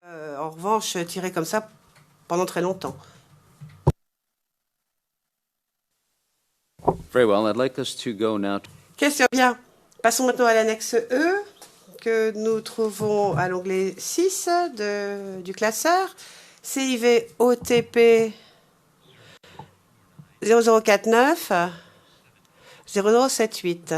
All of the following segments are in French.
En revanche, tirer comme ça pendant très longtemps. Very well. I'd like us to go now. Question bien. Passons maintenant à l'annexe E que nous trouvons à l'onglet 6 du classeur. CIV OTP 0049 0078.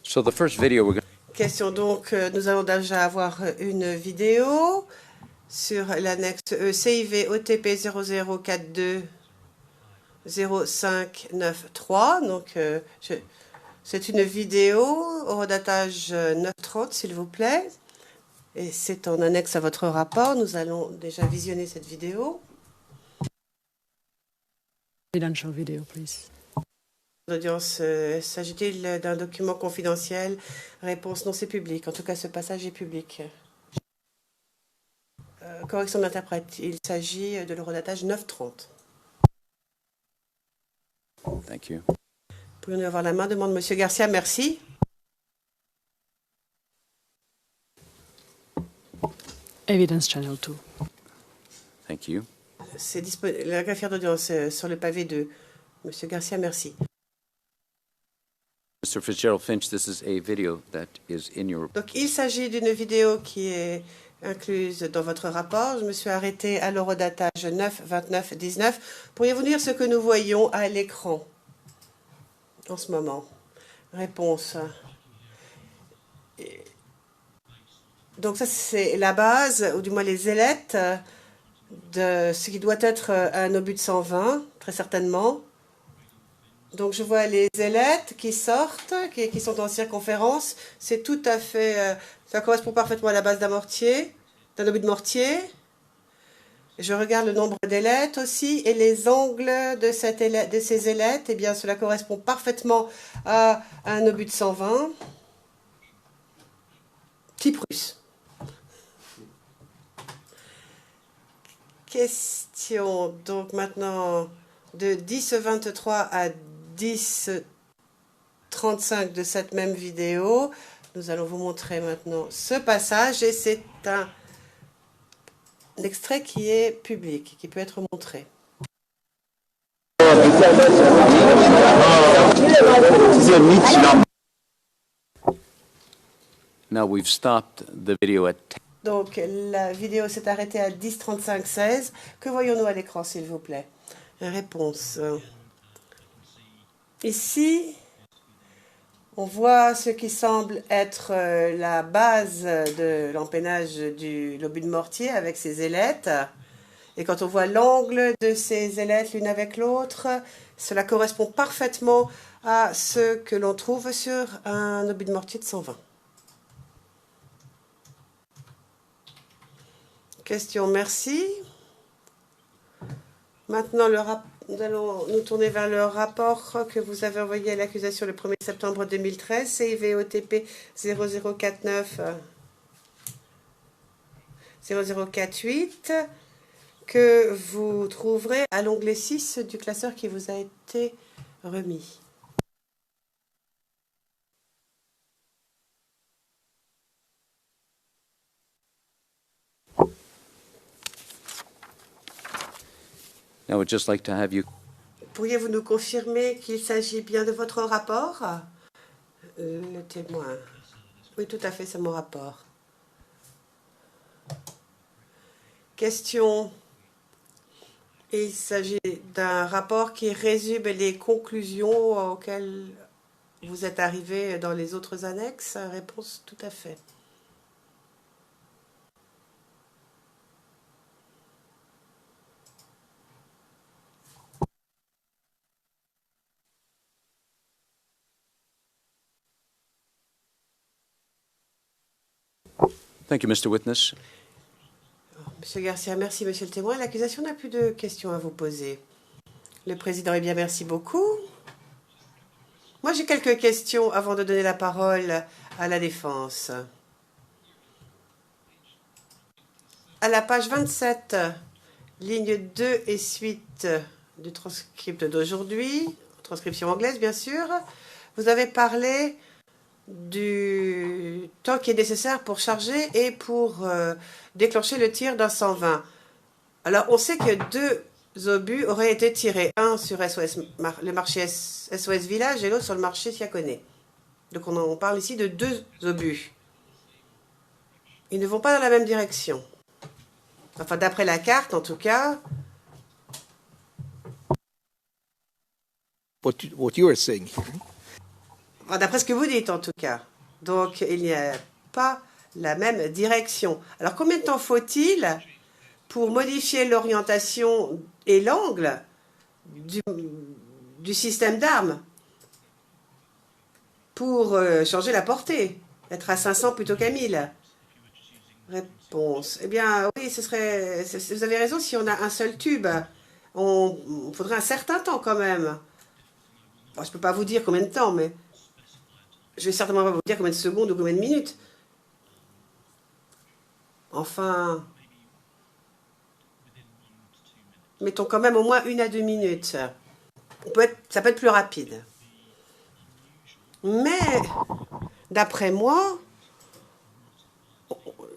So the first video we're going Question donc, nous allons déjà avoir une vidéo sur l'annexe E CIV OTP 0042 0593. Donc, c'est une vidéo au redatage 930, s'il vous plaît. Et c'est en annexe à votre rapport. Nous allons déjà visionner cette vidéo. Confidential video, please. L'audience, s'agit-il d'un document confidentiel? Réponse non, c'est public. En tout cas, ce passage est public. Correction d'interprète. Il s'agit de l'horodatage 930. Thank you. Pourrions-nous avoir la main? Demande Monsieur Garcia. Merci. Evidence Channel 2. Thank you. C'est la greffière d'audience sur le pavé de Monsieur Garcia. Merci. Mr. Fitzgerald Finch, this is a video that is in your. Donc, il s'agit d'une vidéo qui est incluse dans votre rapport. Je me suis arrêtée à l'horodatage 9, 29, 19. Pourriez-vous dire ce que nous voyons à l'écran en ce moment? Réponse. Donc, ça, c'est la base, ou du moins les ailettes de ce qui doit être un obus de 120, très certainement. Donc, je vois les ailettes qui sortent, qui sont en circonférence. C'est tout à fait... ça correspond parfaitement à la base d'un mortier, d'un obus de mortier. Je regarde le nombre d'ailettes aussi. Et les angles de ces ailettes, eh bien, cela correspond parfaitement à un obus de 120. Type russe. Question. Donc, maintenant, de 10-23 à 10-35 de cette même vidéo. Nous allons vous montrer maintenant ce passage et c'est un extrait qui est public, qui peut être montré. Now we've stopped the video at 10. Donc la vidéo s'est arrêtée à 10-35-16. Que voyons-nous à l'écran, s'il vous plaît? Réponse. Ici, on voit ce qui semble être la base de l'empennage du l'obus de mortier avec ses ailettes. Et quand on voit l'angle de ces ailettes l'une avec l'autre, cela correspond parfaitement à ce que l'on trouve sur un obus de mortier de 120. Question, merci. Maintenant, nous allons nous tourner vers le rapport que vous avez envoyé à l'accusation le 1er septembre 2013, CIV-OTP 0049 0048, que vous trouverez à l'onglet 6 du classeur qui vous a été remis. Now we'd just like to have you. Pourriez-vous nous confirmer qu'il s'agit bien de votre rapport? Le témoin. Oui, tout à fait, c'est mon rapport. Question. Il s'agit d'un rapport qui résume les conclusions auxquelles vous êtes arrivé dans les autres annexes? Réponse, tout à fait. Thank you, Mr. Witness. Monsieur Garcia, merci, monsieur le témoin. L'accusation n'a plus de questions à vous poser. Le président, eh bien, merci beaucoup. Moi, j'ai quelques questions avant de donner la parole à la défense. À la page 27, ligne 2 et suite du transcript d'aujourd'hui, transcription anglaise, bien sûr, vous avez parlé du temps qui est nécessaire pour charger et pour déclencher le tir d'un 120. Alors, on sait que 2 obus auraient été tirés, un sur le marché SOS Village et l'autre sur le marché Siakoné. Donc, on parle ici de 2 obus. Ils ne vont pas dans la même direction. Enfin, d'après la carte, en tout cas. What you are saying here. Enfin, d'après ce que vous dites, en tout cas. Donc, il n'y a pas la même direction. Alors, combien de temps faut-il pour modifier l'orientation et l'angle du système d'armes pour changer la portée, être à 500 plutôt qu'à 1000? Réponse. Eh bien, oui, vous avez raison, si on a un seul tube, il faudrait un certain temps quand même. Bon, je ne peux pas vous dire combien de temps, mais je vais certainement pas vous dire combien de secondes ou combien de minutes. Enfin, mettons quand même au moins 1 à 2 minutes. Ça peut être plus rapide. Mais, d'après moi,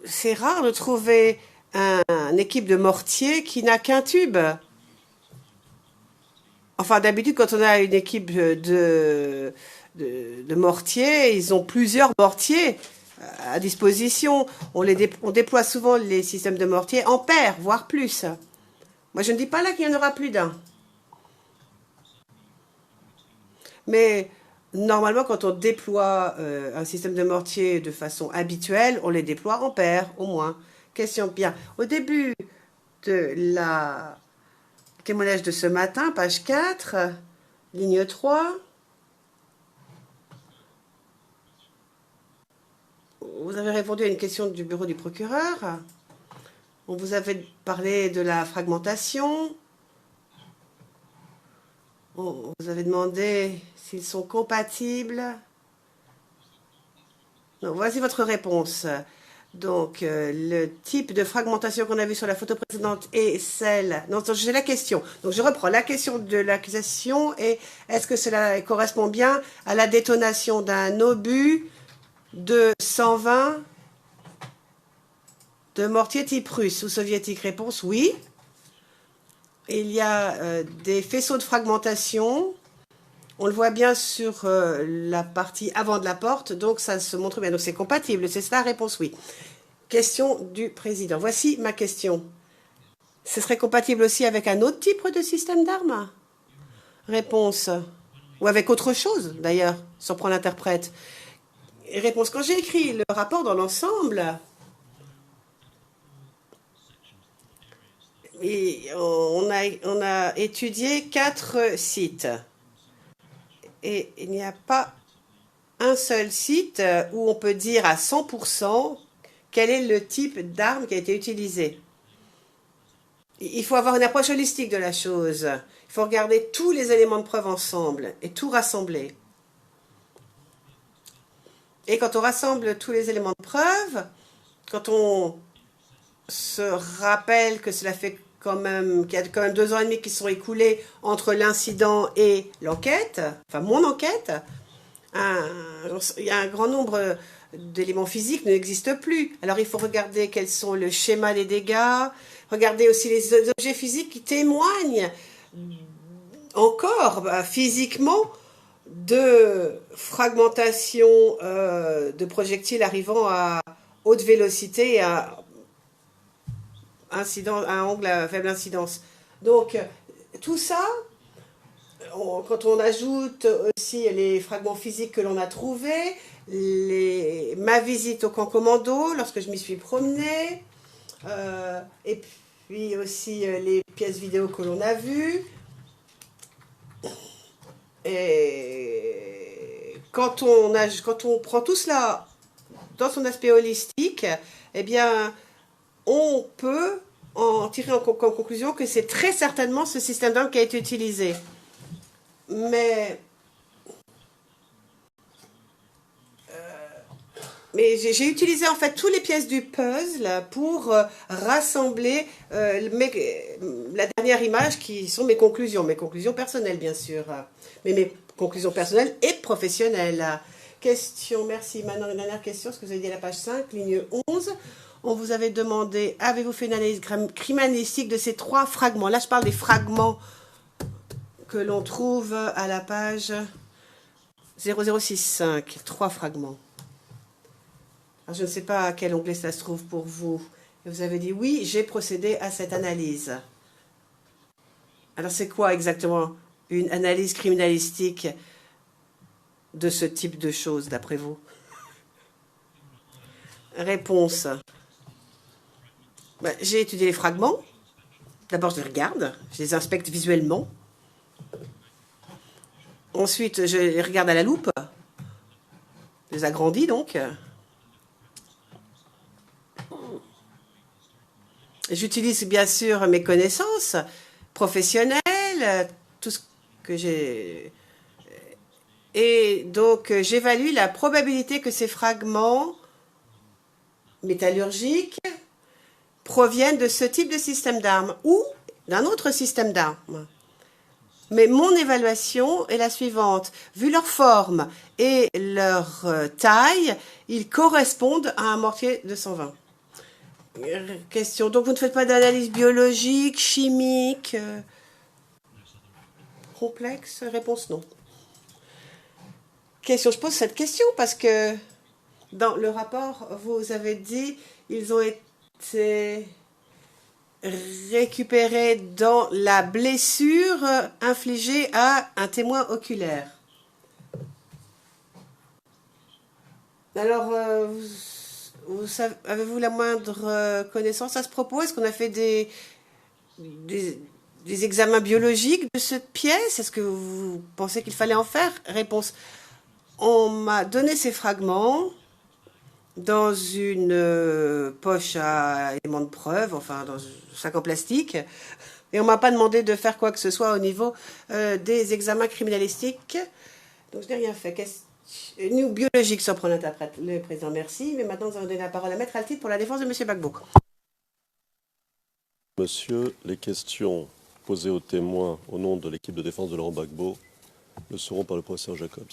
c'est rare de trouver une équipe de mortier qui n'a qu'un tube. Enfin, d'habitude, quand on a une équipe de mortiers, ils ont plusieurs mortiers à disposition. On déploie souvent les systèmes de mortiers en paire, voire plus. Moi, je ne dis pas là qu'il n'y en aura plus d'un. Mais normalement, quand on déploie un système de mortier de façon habituelle, on les déploie en paire, au moins. Question bien. Au début de la témoignage de ce matin, page 4, ligne 3, vous avez répondu à une question du bureau du procureur. On vous avait parlé de la fragmentation. On vous avez demandé s'ils sont compatibles. Non, voici votre réponse. Donc, le type de fragmentation qu'on a vu sur la photo précédente et celle... Non, j'ai la question. Donc, je reprends la question de l'accusation et est-ce que cela correspond bien à la détonation d'un obus de 120 de mortier type russe ou soviétique? Réponse oui. Il y a des faisceaux de fragmentation. On le voit bien sur la partie avant de la porte, donc ça se montre bien. Donc c'est compatible, c'est ça? Réponse oui. Question du président. Voici ma question. Ce serait compatible aussi avec un autre type de système d'armes? Réponse. Ou avec autre chose, d'ailleurs, sans prendre l'interprète. Réponse. Quand j'ai écrit le rapport dans l'ensemble, et on a étudié 4 sites. Et il n'y a pas un seul site où on peut dire à 100% quel est le type d'arme qui a été utilisé. Il faut avoir une approche holistique de la chose. Il faut regarder tous les éléments de preuve ensemble et tout rassembler. Et quand on rassemble tous les éléments de preuve, quand on se rappelle que cela fait quand même, qu'il y a quand même 2 ans et demi qui sont écoulés entre l'incident et l'enquête, enfin mon enquête, il y a un grand nombre d'éléments physiques qui n'existent plus. Alors il faut regarder quels sont le schéma des dégâts, regarder aussi les objets physiques qui témoignent encore physiquement de fragmentation de projectiles arrivant à haute vélocité et à un angle à faible incidence. Donc, tout ça, quand on ajoute aussi les fragments physiques que l'on a trouvés, ma visite au camp commando, lorsque je m'y suis promenée, et puis aussi les pièces vidéo que l'on a vues. Et quand on prend tout cela dans son aspect holistique, eh bien, on peut en tirer en conclusion que c'est très certainement ce système d'armes qui a été utilisé. Mais j'ai utilisé en fait toutes les pièces du puzzle pour rassembler la dernière image qui sont mes conclusions personnelles bien sûr, mais mes conclusions personnelles et professionnelles. Question, merci. Maintenant, une dernière question, ce que vous avez dit à la page 5, ligne 11. On vous avait demandé, avez-vous fait une analyse criminalistique de ces 3 fragments? Là, je parle des fragments que l'on trouve à la page 0065, 3 fragments. Alors, je ne sais pas à quel onglet ça se trouve pour vous. Et vous avez dit, oui, j'ai procédé à cette analyse. Alors, c'est quoi exactement une analyse criminalistique de ce type de choses, d'après vous? Réponse. Ben, j'ai étudié les fragments. D'abord, je les regarde, je les inspecte visuellement. Ensuite, je les regarde à la loupe. Je les agrandis, donc. J'utilise bien sûr mes connaissances professionnelles, tout ce que j'ai... Et donc, j'évalue la probabilité que ces fragments métallurgiques proviennent de ce type de système d'armes ou d'un autre système d'armes. Mais mon évaluation est la suivante. Vu leur forme et leur taille, ils correspondent à un mortier de 120. Question. Donc, vous ne faites pas d'analyse biologique, chimique, complexe? Réponse non. Question. Je pose cette question parce que dans le rapport, vous avez dit ils ont été récupérés dans la blessure infligée à un témoin oculaire. Alors, avez-vous la moindre connaissance à ce propos? Est-ce qu'on a fait des examens biologiques de cette pièce? Est-ce que vous pensez qu'il fallait en faire? Réponse. On m'a donné ces fragments dans une poche à éléments de preuve, enfin dans un sac en plastique, et on m'a pas demandé de faire quoi que ce soit au niveau des examens criminalistiques. Donc je n'ai rien fait. Nous, biologique, surprend l'interprète. Le président, merci. Mais maintenant, nous allons donner la parole à Maître Altid pour la défense de M. Gbagbo. Monsieur, les questions posées aux témoins au nom de l'équipe de défense de Laurent Gbagbo le seront par le professeur Jacobs.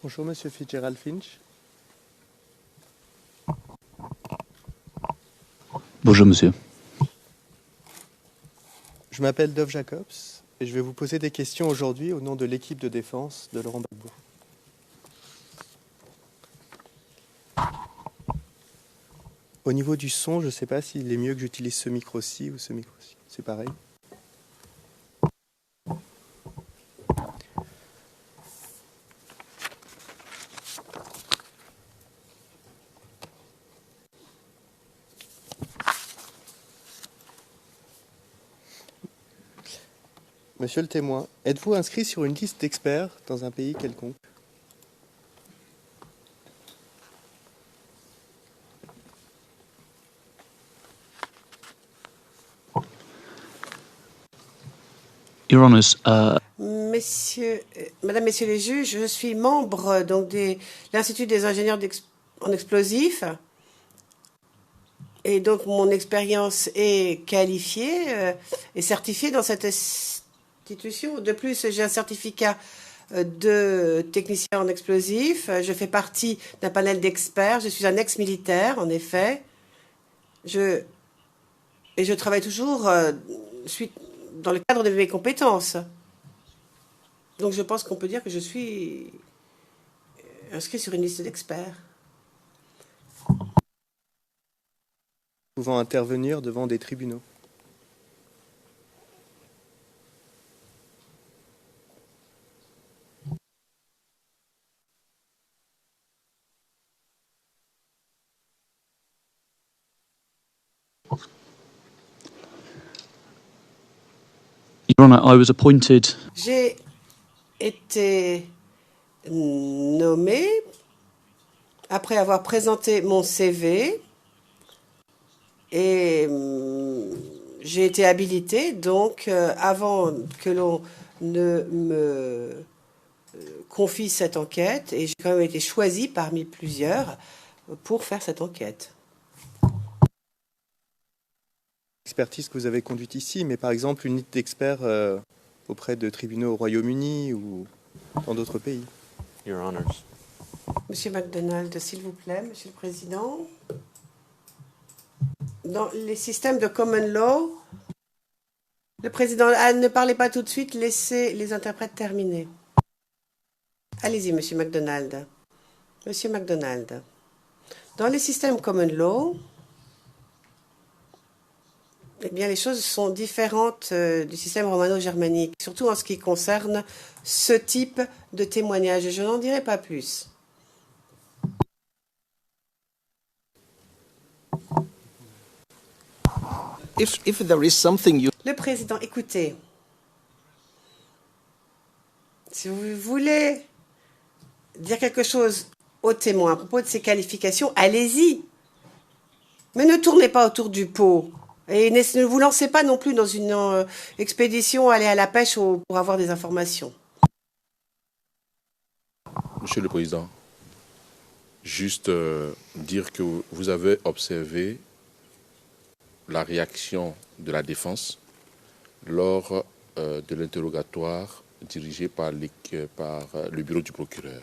Bonjour Monsieur Fitzgerald Finch. Bonjour monsieur. Je m'appelle Dov Jacobs et je vais vous poser des questions aujourd'hui au nom de l'équipe de défense de Laurent Gbagbo. Au niveau du son, je ne sais pas s'il est mieux que j'utilise ce micro-ci ou ce micro-ci. C'est pareil. Monsieur le témoin, êtes-vous inscrit sur une liste d'experts dans un pays quelconque? Your Honours, Madame, Messieurs les juges, je suis membre donc de l'Institut des ingénieurs en explosifs Et donc, mon expérience est qualifiée et certifiée dans cette institution. De plus, j'ai un certificat de technicien en explosifs. Je fais partie d'un panel d'experts. Je suis un ex-militaire, en effet. Et je travaille toujours dans le cadre de mes compétences. Donc, je pense qu'on peut dire que je suis inscrit sur une liste d'experts. Pouvant intervenir devant des tribunaux. Your Honour, I was appointed J'ai été nommé après avoir présenté mon CV et j'ai été habilité, donc avant que l'on ne me confie cette enquête, et j'ai quand même été choisi parmi plusieurs pour faire cette enquête. Expertise que vous avez conduite ici, mais par exemple une liste d'experts auprès de tribunaux au Royaume-Uni ou dans d'autres pays. Your Honors. Monsieur MacDonald, s'il vous plaît, Monsieur le Président. Dans les systèmes de common law, le Président, ne parlez pas tout de suite, laissez les interprètes terminer. Allez-y, Monsieur MacDonald. Monsieur MacDonald. Dans les systèmes common law, eh bien, les choses sont différentes du système romano-germanique, surtout en ce qui concerne ce type de témoignage. Je n'en dirai pas plus. If there is something you... Le président, écoutez, si vous voulez dire quelque chose aux témoins à propos de ses qualifications, allez-y. Mais ne tournez pas autour du pot. Et ne vous lancez pas non plus dans une expédition, aller à la pêche pour avoir des informations. Monsieur le Président, juste dire que vous avez observé la réaction de la défense lors de l'interrogatoire dirigé par le bureau du procureur.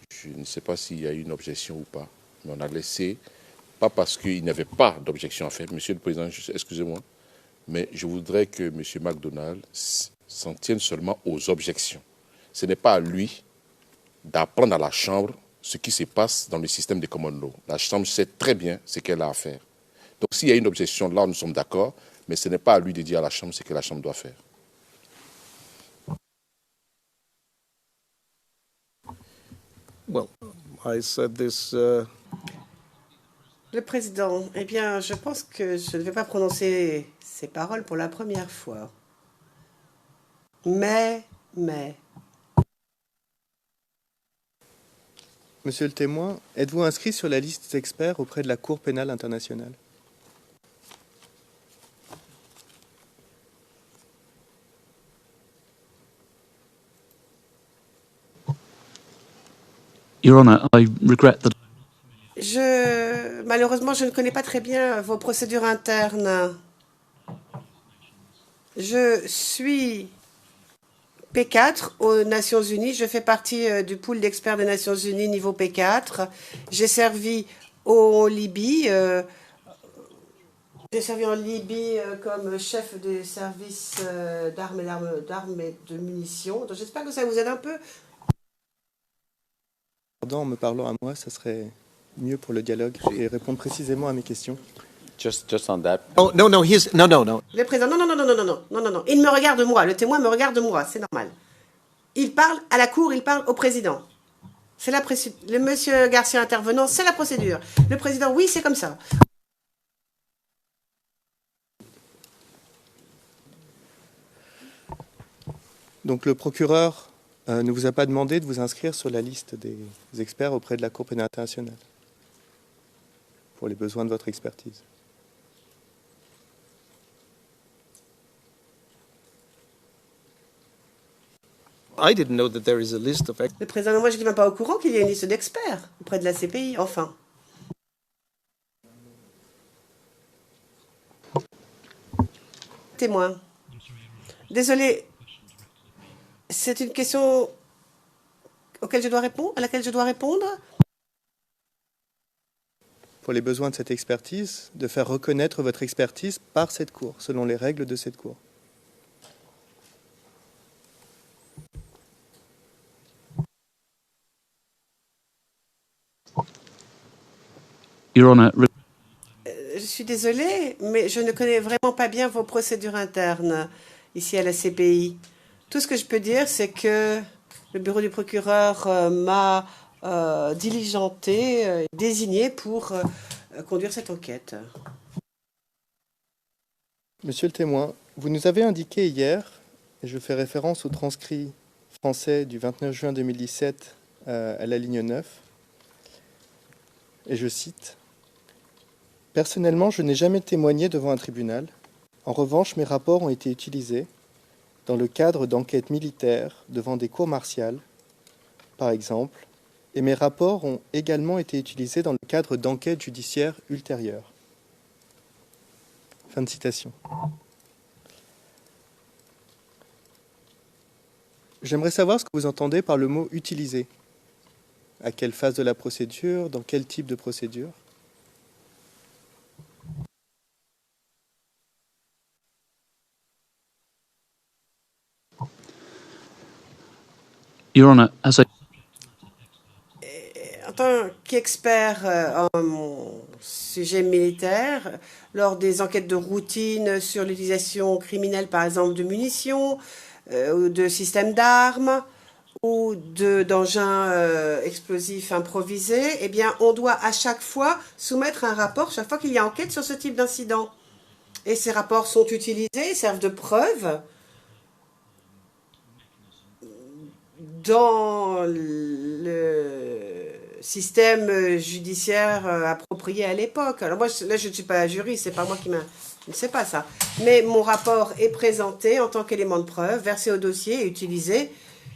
Je ne sais pas s'il y a eu une objection ou pas, mais on a laissé, pas parce qu'il n'y avait pas d'objection à faire, Monsieur le Président, excusez-moi, mais je voudrais que M. MacDonald s'en tienne seulement aux objections. Ce n'est pas à lui d'apprendre à la Chambre ce qui se passe dans le système des common law. La Chambre sait très bien ce qu'elle a à faire. Donc s'il y a une objection, là nous sommes d'accord, mais ce n'est pas à lui de dire à la Chambre ce que la Chambre doit faire. Well, I said this... Le président, eh bien, je pense que je ne vais pas prononcer ces paroles pour la première fois. Mais... Monsieur le témoin, êtes-vous inscrit sur la liste d'experts auprès de la Cour pénale internationale? Your Honour, I regret that Malheureusement, je ne connais pas très bien vos procédures internes. Je suis P4 aux Nations Unies. Je fais partie du pool d'experts des Nations Unies niveau P4. J'ai servi en Libye. J'ai servi en Libye comme chef des services d'armes et de munitions. Donc j'espère que ça vous aide un peu. En me parlant à moi, ça serait mieux pour le dialogue et répondre précisément à mes questions. Just on that. Oh, no. Le président, non. Il me regarde moi, le témoin me regarde moi, c'est normal. Il parle à la cour, il parle au président. C'est le monsieur Garcia intervenant, c'est la procédure. Le président, oui, c'est comme ça. Donc le procureur ne vous a pas demandé de vous inscrire sur la liste des experts auprès de la Cour pénale internationale pour les besoins de votre expertise. I didn't know that there is a list of... Le président, moi je n'étais même pas au courant qu'il y a une liste d'experts auprès de la CPI, enfin. témoin. Désolé, c'est une question à laquelle je dois répondre. Pour les besoins de cette expertise, de faire reconnaître votre expertise par cette cour, selon les règles de cette cour. Your Honour, Je suis désolée, mais je ne connais vraiment pas bien vos procédures internes ici à la CPI. Tout ce que je peux dire, c'est que le bureau du procureur m'a diligenté, désigné pour conduire cette enquête. Monsieur le témoin, vous nous avez indiqué hier, et je fais référence au transcrit français du 29 juin 2017 à la ligne 9, et je cite: « Personnellement, je n'ai jamais témoigné devant un tribunal. En revanche, mes rapports ont été utilisés dans le cadre d'enquêtes militaires devant des cours martiales, par exemple, et mes rapports ont également été utilisés dans le cadre d'enquêtes judiciaires ultérieures. » Fin de citation. J'aimerais savoir ce que vous entendez par le mot « utiliser ». À quelle phase de la procédure? Dans quel type de procédure? Your Honour, as a En tant qu'expert en sujet militaire, lors des enquêtes de routine sur l'utilisation criminelle, par exemple, de munitions ou de systèmes d'armes ou d'engins explosifs improvisés, eh bien, on doit à chaque fois soumettre un rapport, chaque fois qu'il y a enquête sur ce type d'incident. Et ces rapports sont utilisés, servent de preuve dans le système judiciaire approprié à l'époque. Alors moi, là, je ne suis pas juriste, c'est pas moi qui je ne sais pas ça. Mais mon rapport est présenté en tant qu'élément de preuve, versé au dossier et utilisé,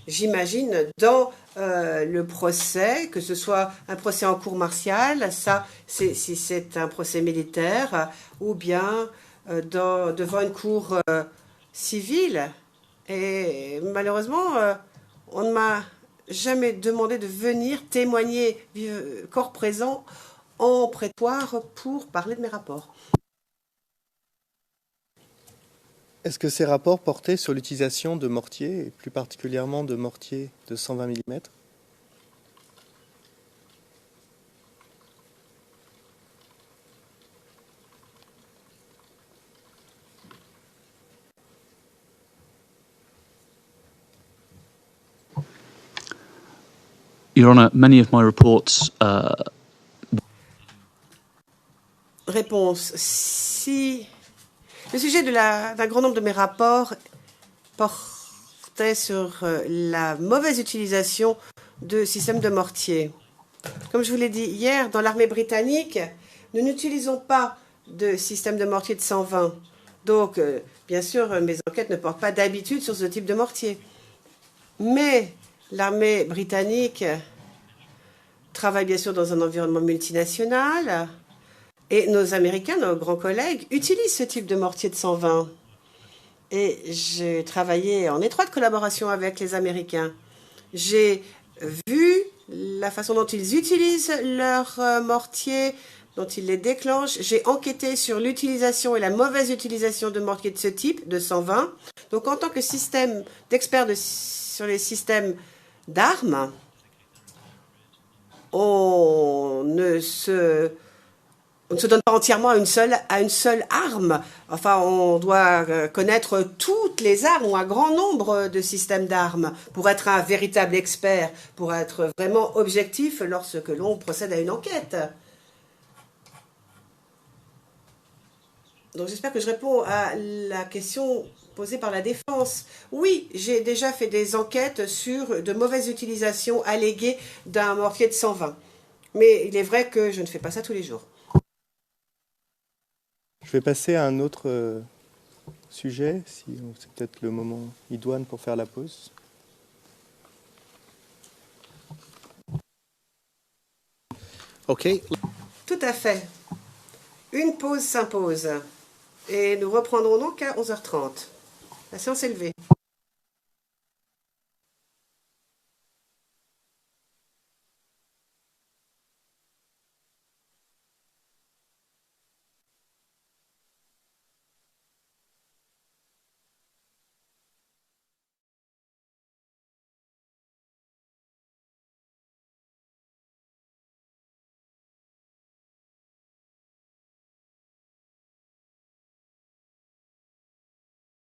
j'imagine, dans le procès, que ce soit un procès en cour martiale, ça, si c'est un procès militaire, ou bien devant une cour civile. Et malheureusement, on ne m'a jamais demandé de venir témoigner corps présent en prétoire pour parler de mes rapports. Est-ce que ces rapports portaient sur l'utilisation de mortiers, et plus particulièrement de mortiers de 120 mm? Your Honour, many of my reports Réponse. Si le sujet d'un grand nombre de mes rapports portait sur la mauvaise utilisation de systèmes de mortier. Comme je vous l'ai dit hier, dans l'armée britannique, nous n'utilisons pas de système de mortier de 120. Donc, bien sûr, mes enquêtes ne portent pas d'habitude sur ce type de mortier. Mais l'armée britannique travaille bien sûr dans un environnement multinational et nos Américains, nos grands collègues, utilisent ce type de mortier de 120. Et j'ai travaillé en étroite collaboration avec les Américains. J'ai vu la façon dont ils utilisent leurs mortiers, dont ils les déclenchent. J'ai enquêté sur l'utilisation et la mauvaise utilisation de mortiers de ce type, de 120. Donc, en tant que système d'expert sur les systèmes d'armes, on ne se donne pas entièrement à une seule arme. Enfin, on doit connaître toutes les armes ou un grand nombre de systèmes d'armes pour être un véritable expert, pour être vraiment objectif lorsque l'on procède à une enquête. Donc j'espère que je réponds à la question posée par la défense. Oui, j'ai déjà fait des enquêtes sur de mauvaises utilisations alléguées d'un mortier de 120. Mais il est vrai que je ne fais pas ça tous les jours. Je vais passer à un autre sujet, si c'est peut-être le moment idoine pour faire la pause. OK. Tout à fait. Une pause s'impose. Et nous reprendrons donc à 11h30. La séance est levée.